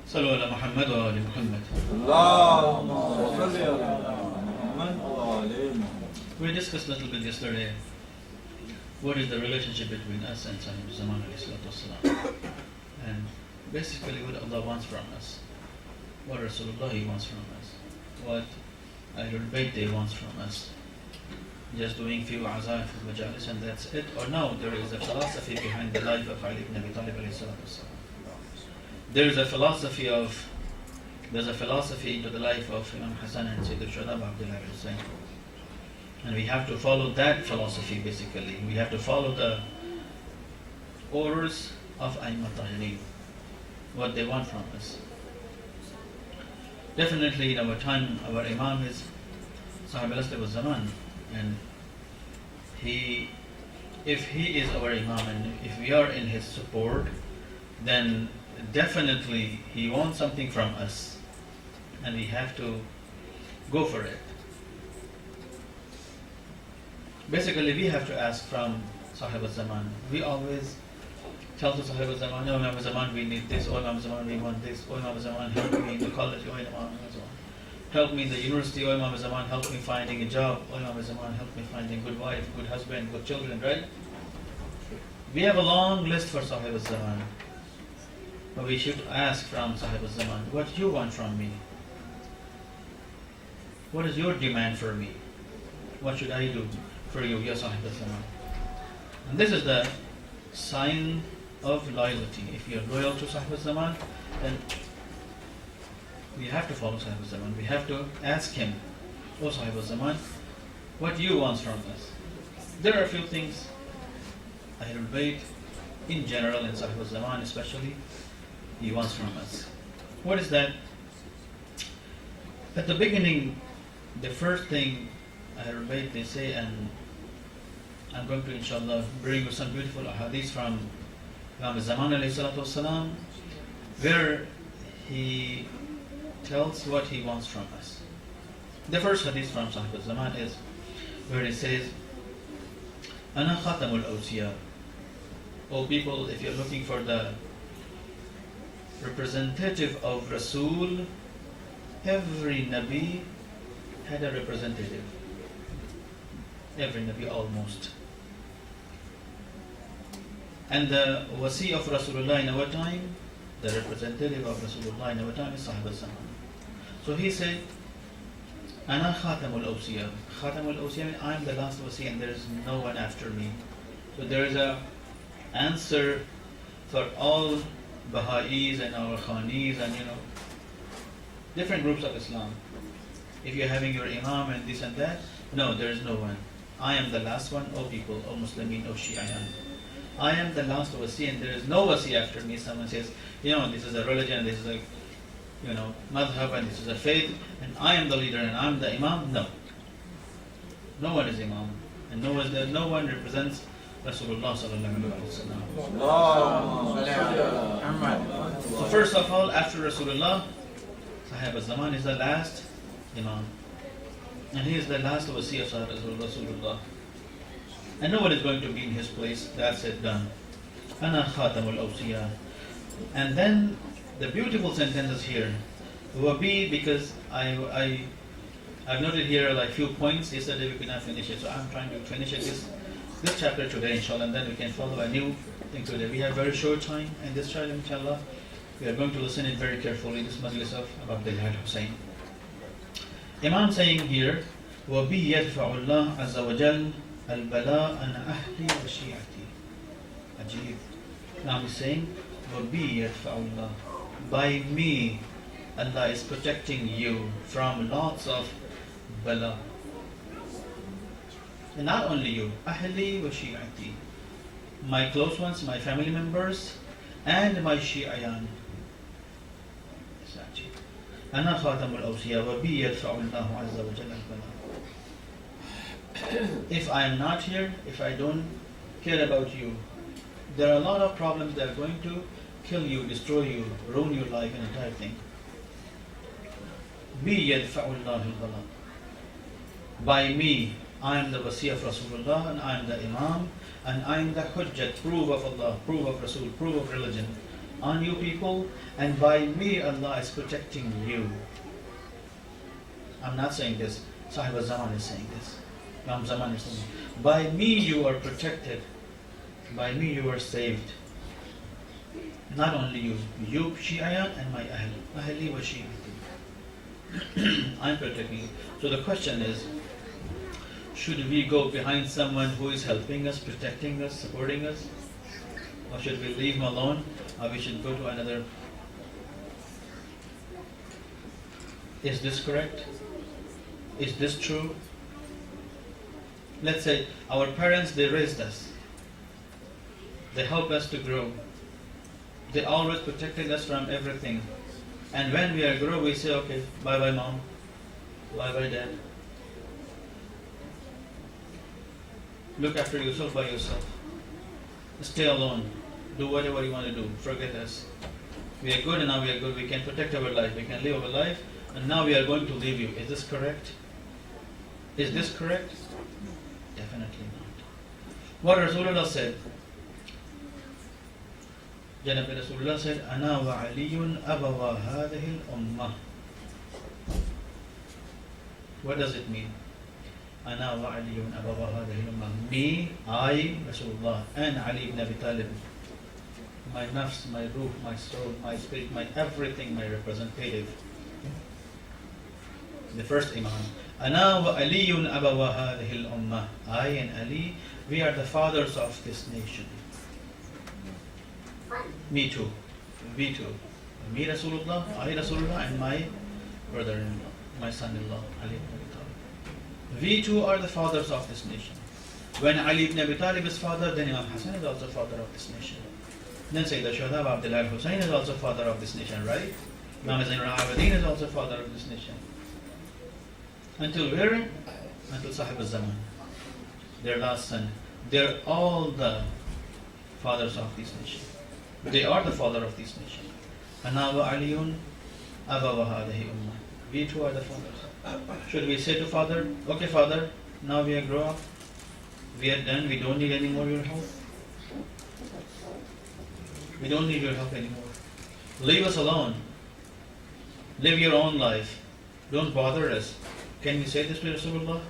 صلوا على محمد وآل محمد. We discussed a little bit yesterday what is the relationship between us and Sahib Zaman alayhi salatu wassalam. And basically what Allah wants from us, what Rasulullah wants from us, what Ahlul Bayt wants from us. Just doing few azaif majalis and that's it? Or no, there is a philosophy behind the life of Ali ibn Abi Talib alayhi salatu wassalam. There's a philosophy into the life of Imam Hassan and Sayyid al-Shuhada Abdullah al-Hussein. And we have to follow that philosophy basically. We have to follow the orders of Aimmat Tahirin, what they want from us. Definitely in our time, our Imam is Sahib al-Asr wa Zaman, and if he is our Imam and if we are in his support, then definitely he wants something from us and we have to go for it. Basically we have to ask from Sahib al-Zaman. We always tell to Sahib al-Zaman, oh Imam al-Zaman we need this, oh Imam al-Zaman we want this, oh Imam al-Zaman help me in the college, oh Imam al-Zaman help me in the university, oh Imam al-Zaman help me finding a job, oh Imam al-Zaman help me finding a good wife, good husband, good children, right? We have a long list for Sahib al-Zaman. But we should ask from Sahib al-Zaman, what do you want from me? What is your demand for me? What should I do for you, Ya Sahib al-Zaman? And this is the sign of loyalty. If you are loyal to Sahib al-Zaman, then we have to follow Sahib al-Zaman. We have to ask him, oh Sahib al-Zaman, what you want from us? There are a few things Ahlul Bayt in general and Sahib al-Zaman especially he wants from us. What is that? At the beginning, the first thing Ahlul Bayt they say, and I'm going to inshallah bring you some beautiful hadiths from Imam Zaman alayhi salatu wasalam, where he tells what he wants from us. The first hadith from Sahib al-Zaman is where he says, Ana khatamul awsiya. O people, if you're looking for the representative of Rasul, every Nabi had a representative. Every Nabi almost. And the wasi of Rasulullah in our time, the representative of Rasulullah in our time is Sahib al-Zaman. So he said, Ana khatamul awsiya. Khatamul awsiya means I'm the last wasi and there is no one after me. So there is a answer for all Baha'is and our Khanis and different groups of Islam. If you're having your Imam and this and that, no, there is no one. I am the last one, O people, O Muslimin, O Shi'ayan. I am the last wasi and there is no wasi after me. Someone says, this is a religion, this is a madhab and this is a faith and I am the leader and I'm the Imam. No. No one is Imam and no one represents Rasulullah sallallahu alaihi wasallam. So first of all, after Rasulullah, Sahib al-Zaman is the last Imam. And he is the last wasi of Rasulullah. And no one is going to be in his place. That's it, done. Ana khatamul awsiya. And then the beautiful sentences here. Wabi, because I've noted here like few points. Yesterday we could not finish it. So I'm trying to finish it this chapter today, inshallah, and then we can follow a new thing today. We have very short time, and this child, inshallah, we are going to listen it very carefully, this majlis of Abdullah al-Hussein. Imam saying here, وَبِي يَدْفَعُ اللَّهُ عَزَّ وَجَلَّ الْبَلَاءَ عَنْ أَهْلِي وَشِيعَتِي. Ajib. Now he's saying, وَبِي يَدْفَعُ اللَّهُ. By me, Allah is protecting you from lots of bala. And not only you, ahli wa shi'ati, my close ones, my family members, and my shi'ayan. Ana khatamul awsiya wa bi yadfa'u Allahu azza wa jalla al-bala. If I am not here, if I don't care about you, there are a lot of problems that are going to kill you, destroy you, ruin your life and entire thing. Bi yadfa'u Allahu al-bala. By me, I am the wasi of Rasulullah and I am the Imam and I am the hujjat, proof of Allah, proof of Rasul, proof of religion. on you people, and by me Allah is protecting you. I'm not saying this. Sahib al-Zaman is saying this. Imam Zaman is saying, by me you are protected. By me you are saved. Not only you, Shia and my Ahl. Ahli wa Shi'ati. I'm protecting you. So the question is, should we go behind someone who is helping us, protecting us, supporting us? Or should we leave him alone? Or we should go to another? Is this correct? Is this true? Let's say our parents, they raised us. They helped us to grow. They always protected us from everything. And when we are grow, we say, okay, bye-bye mom, bye-bye dad. Look after yourself by yourself. Stay alone. Do whatever you want to do. Forget us. We are good and now we are good. We can protect our life. We can live our life. And now we are going to leave you. Is this correct? Is this correct? Definitely not. What Rasulullah said. Janab Rasulullah said, Ana wa aliyun abawa hadhihi al-ummah. What does it mean? Ana wa aliyun abawa hadhihi al-ummah. Me, I, Rasulullah, and Ali ibn Abi Talib. My nafs, my ruh, my soul, my spirit, my everything, my representative. The first Imam. Ana wa aliyun abawa hadhihi al-ummah. I and Ali, we are the fathers of this nation. Me too. We too. Me Rasulullah, I Rasulullah, and my brother-in-law, my son-in-law, Ali ibn Abi Talib. We too are the fathers of this nation. When Ali ibn Abi Talib is father, then Imam Hassan is also father of this nation. Then Sayyid Shuhada Abdullah al-Hussein is also father of this nation, right? Imam Zain al-Abidin is also father of this nation. Until where? Until Sahib al-Zaman, their last son. They're all the fathers of this nation. They are the father of this nation. Ana wa aliyun aba wa hadhihi ummah. We too are the fathers. Should we say to father, okay father, now we are grown up, we are done, we don't need any more your help. We don't need your help anymore. Leave us alone. Live your own life. Don't bother us. Can we say this to Rasulullah?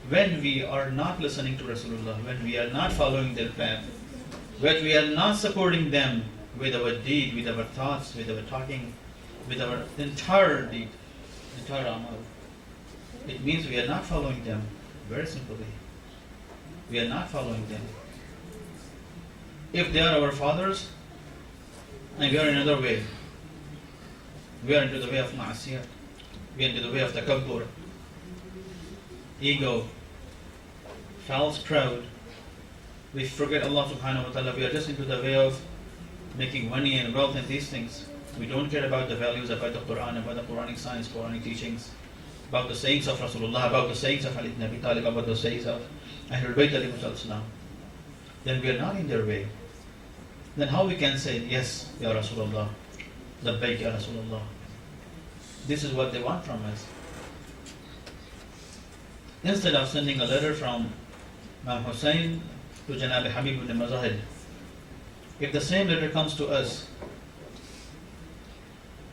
When we are not listening to Rasulullah, when we are not following their path, when we are not supporting them with our deed, with our thoughts, with our talking, with our entire deed, entire amal, it means we are not following them. Very simply, we are not following them. If they are our fathers and we are in another way, we are into the way of ma'asiyat, we are into the way of takabbur, ego, false proud. We forget Allah subhanahu wa ta'ala. We are just into the way of making money and wealth and these things. We don't care about the values, about the Quran, about the Quranic science, Quranic teachings, about the sayings of Rasulullah, about the sayings of Ali ibn Abi Talib, about the sayings of Ahlul Bayt alayhi salam. Then we are not in their way. Then how we can say, yes, Ya Rasulullah, labbaik Ya Rasulullah. This is what they want from us. Instead of sending a letter from Imam Hussein to Janab Habib ibn Mazahid, if the same letter comes to us,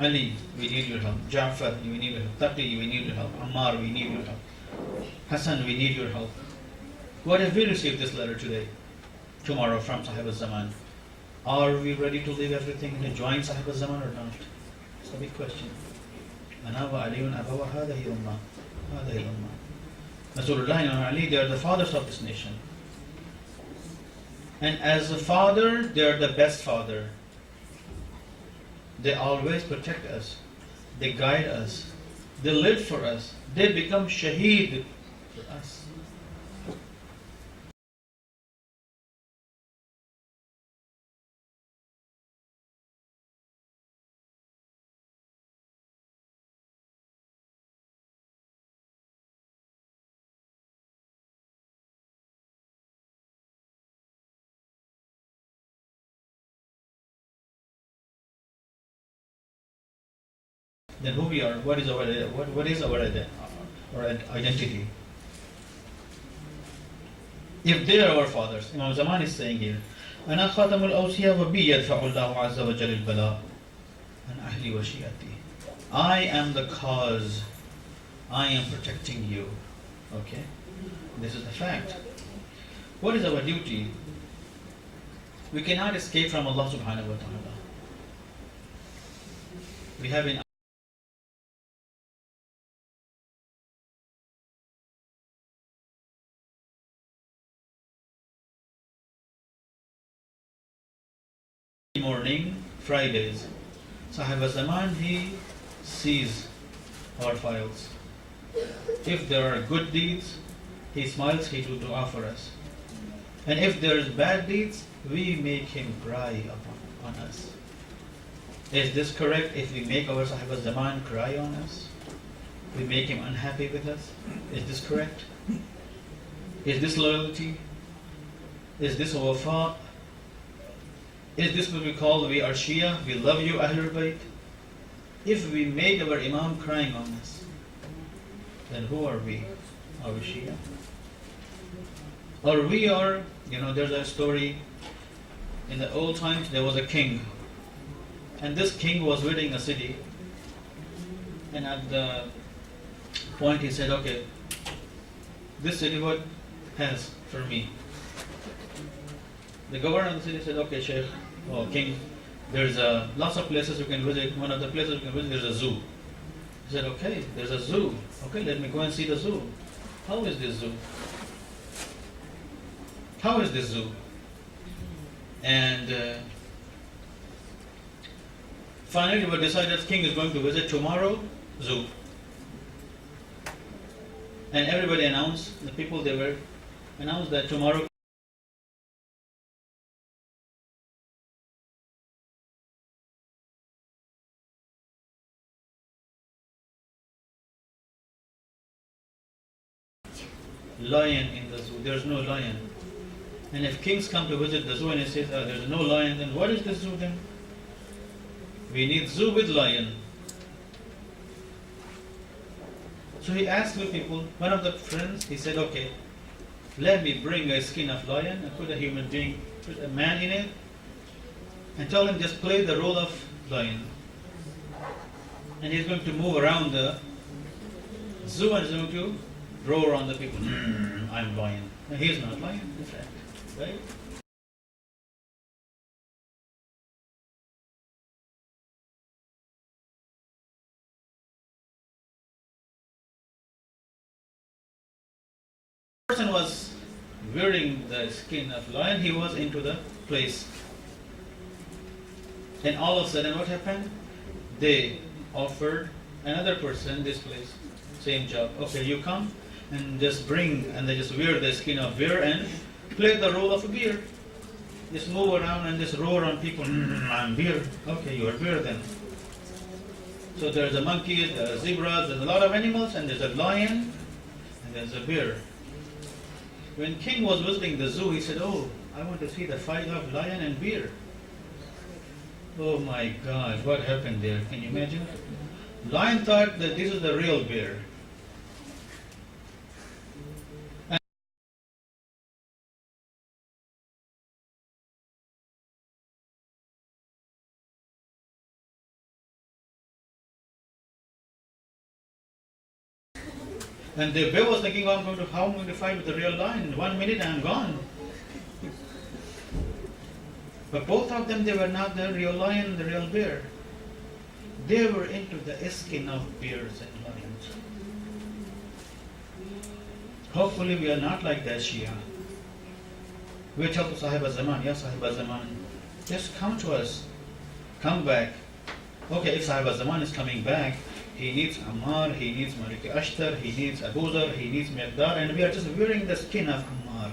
Ali, we need your help. Ja'far, we need your help. Taqi, we need your help. Ammar, we need your help. Hassan, we need your help. What if we receive this letter today, tomorrow from Sahib al-Zaman? Are we ready to leave everything and join Sahib al-Zaman or not? It's a big question. Ana wa aliyun aba wa hadhihi ummah. Hadhihi ummah. Rasulullah and Ali, they are the fathers of this nation. And as a father, they are the best father. They always protect us. They guide us. They live for us. They become shaheed for us. Then who we are? What is our identity? If they are our fathers, Imam Zaman is saying here, أنا خاتم الأوصياء وبي يدفع الله عز وجل البلاء عن أهلي وشيعتي. I am the cause. I am protecting you. Okay? This is the fact. What is our duty? We cannot escape from Allah subhanahu wa ta'ala. We have in morning, Fridays, Sahib Zaman, he sees our files. If there are good deeds, he smiles, he do dua for us. And if there is bad deeds, we make him cry on us. Is this correct if we make our Sahib Zaman cry on us? We make him unhappy with us? Is this correct? Is this loyalty? Is this wafa? Is this what we call we are Shia? We love you, Ahlul Bayt? If we made our Imam crying on us, then who are we? Are we Shia? Or we are, there's a story, in the old times there was a king. And this king was visiting a city. And at the point he said, okay, this city what has for me? The governor of the city said, okay, Sheikh, or king, there's lots of places you can visit. One of the places you can visit is a zoo. He said, okay, there's a zoo. Okay, let me go and see the zoo. How is this zoo? How is this zoo? And finally we decided king is going to visit tomorrow zoo. And everybody announced, the people they were announced that tomorrow lion in the zoo. There's no lion. And if kings come to visit the zoo and he says, there's no lion, then what is the zoo then? We need zoo with lion. So he asked the people, one of the friends, he said, okay, let me bring a skin of lion and put a human being, put a man in it, and tell him just play the role of lion. And he's going to move around the zoo and he's going to roar on the people. I'm lion. No, he's not lion, in fact. Right? The person was wearing the skin of lion, he was into the place. And all of a sudden what happened? They offered another person this place, same job. Okay, you come and just bring, and they just wear the skin of bear and play the role of a bear. Just move around and just roar on people. I'm bear. Okay, you are bear then. So there's a monkey, there's zebras, there's a lot of animals, and there's a lion, and there's a bear. When king was visiting the zoo, he said, oh, I want to see the fight of lion and bear. Oh my gosh, what happened there? Can you imagine? Lion thought that this is the real bear. And the bear was thinking, how I'm going to fight with the real lion? In 1 minute I'm gone. But both of them, they were not the real lion, the real bear. They were into the skin of bears and lions. Hopefully we are not like that Shia. We tell Sahib Zaman, ya Sahib Zaman, just come to us. Come back. Okay, if Sahib Zaman is coming back, he needs Ammar, he needs Malik Ashtar, he needs Abu Dhar, he needs Miqdar, and we are just wearing the skin of Ammar.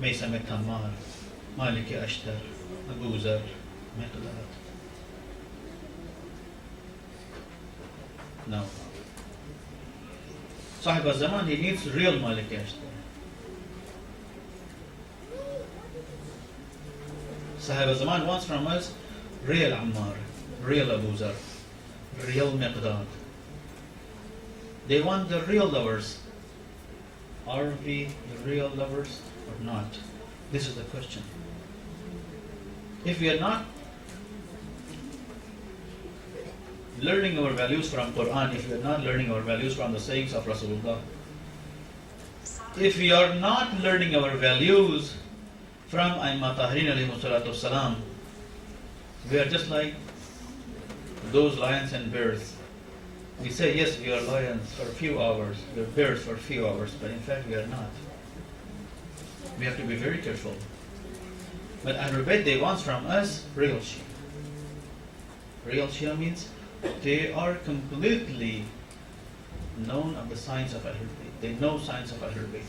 Maysamet Ammar, Malik Ashtar, Abu Dhar, Miqdar. No. Sahib Zaman, he needs real Malik Ashtar. Sahib Zaman wants from us real Ammar, real Abu Dhar, real Miqdad. They want the real lovers. Are we the real lovers or not? This is the question. If we are not learning our values from Quran, if we are not learning our values from the sayings of Rasulullah, if we are not learning our values from Aimma Tahirin alayhi salatu salam, we are just like those lions and bears. We say, yes, we are lions for a few hours, we are bears for a few hours, but in fact we are not. We have to be very careful. But Ahlul Bayt, they want from us real Shia. Real Shia means they are completely known of the science of Ahlul Bayt. They know science of Ahlul Bayt.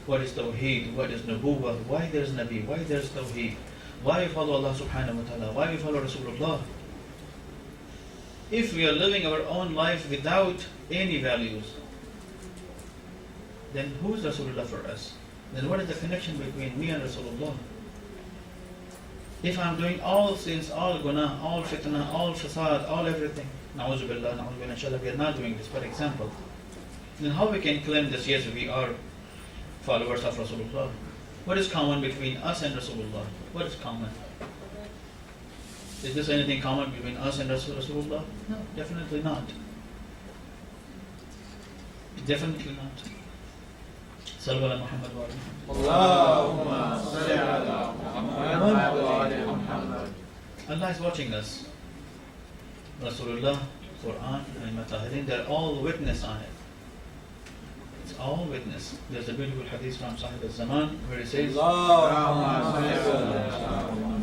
What is Tawheed? What is Nubuwwah? Why there's Nabi? Why there's Tawheed? Why we follow Allah subhanahu wa ta'ala? Why we follow Rasulullah? If we are living our own life without any values, then who is Rasulullah for us? Then what is the connection between me and Rasulullah? If I'm doing all sins, all guna, all fitna, all fasad, all everything, na'udhu billah, inshallah, we are not doing this, for example, then how we can claim this, yes, we are followers of Rasulullah? What is common between us and Rasulullah? What is common? Is there anything common between us and Rasulullah? No, definitely not. Definitely not. Sallu ala Muhammad wa ala Muhammad. Allahumma salli ala Muhammad wa ala Muhammad. Allah is watching us. Rasulullah, Quran, and Matahirin, they're all witness on it. It's all witness. There's a beautiful hadith from Sahib al-Zaman where it says, Allahumma salli ala Muhammad.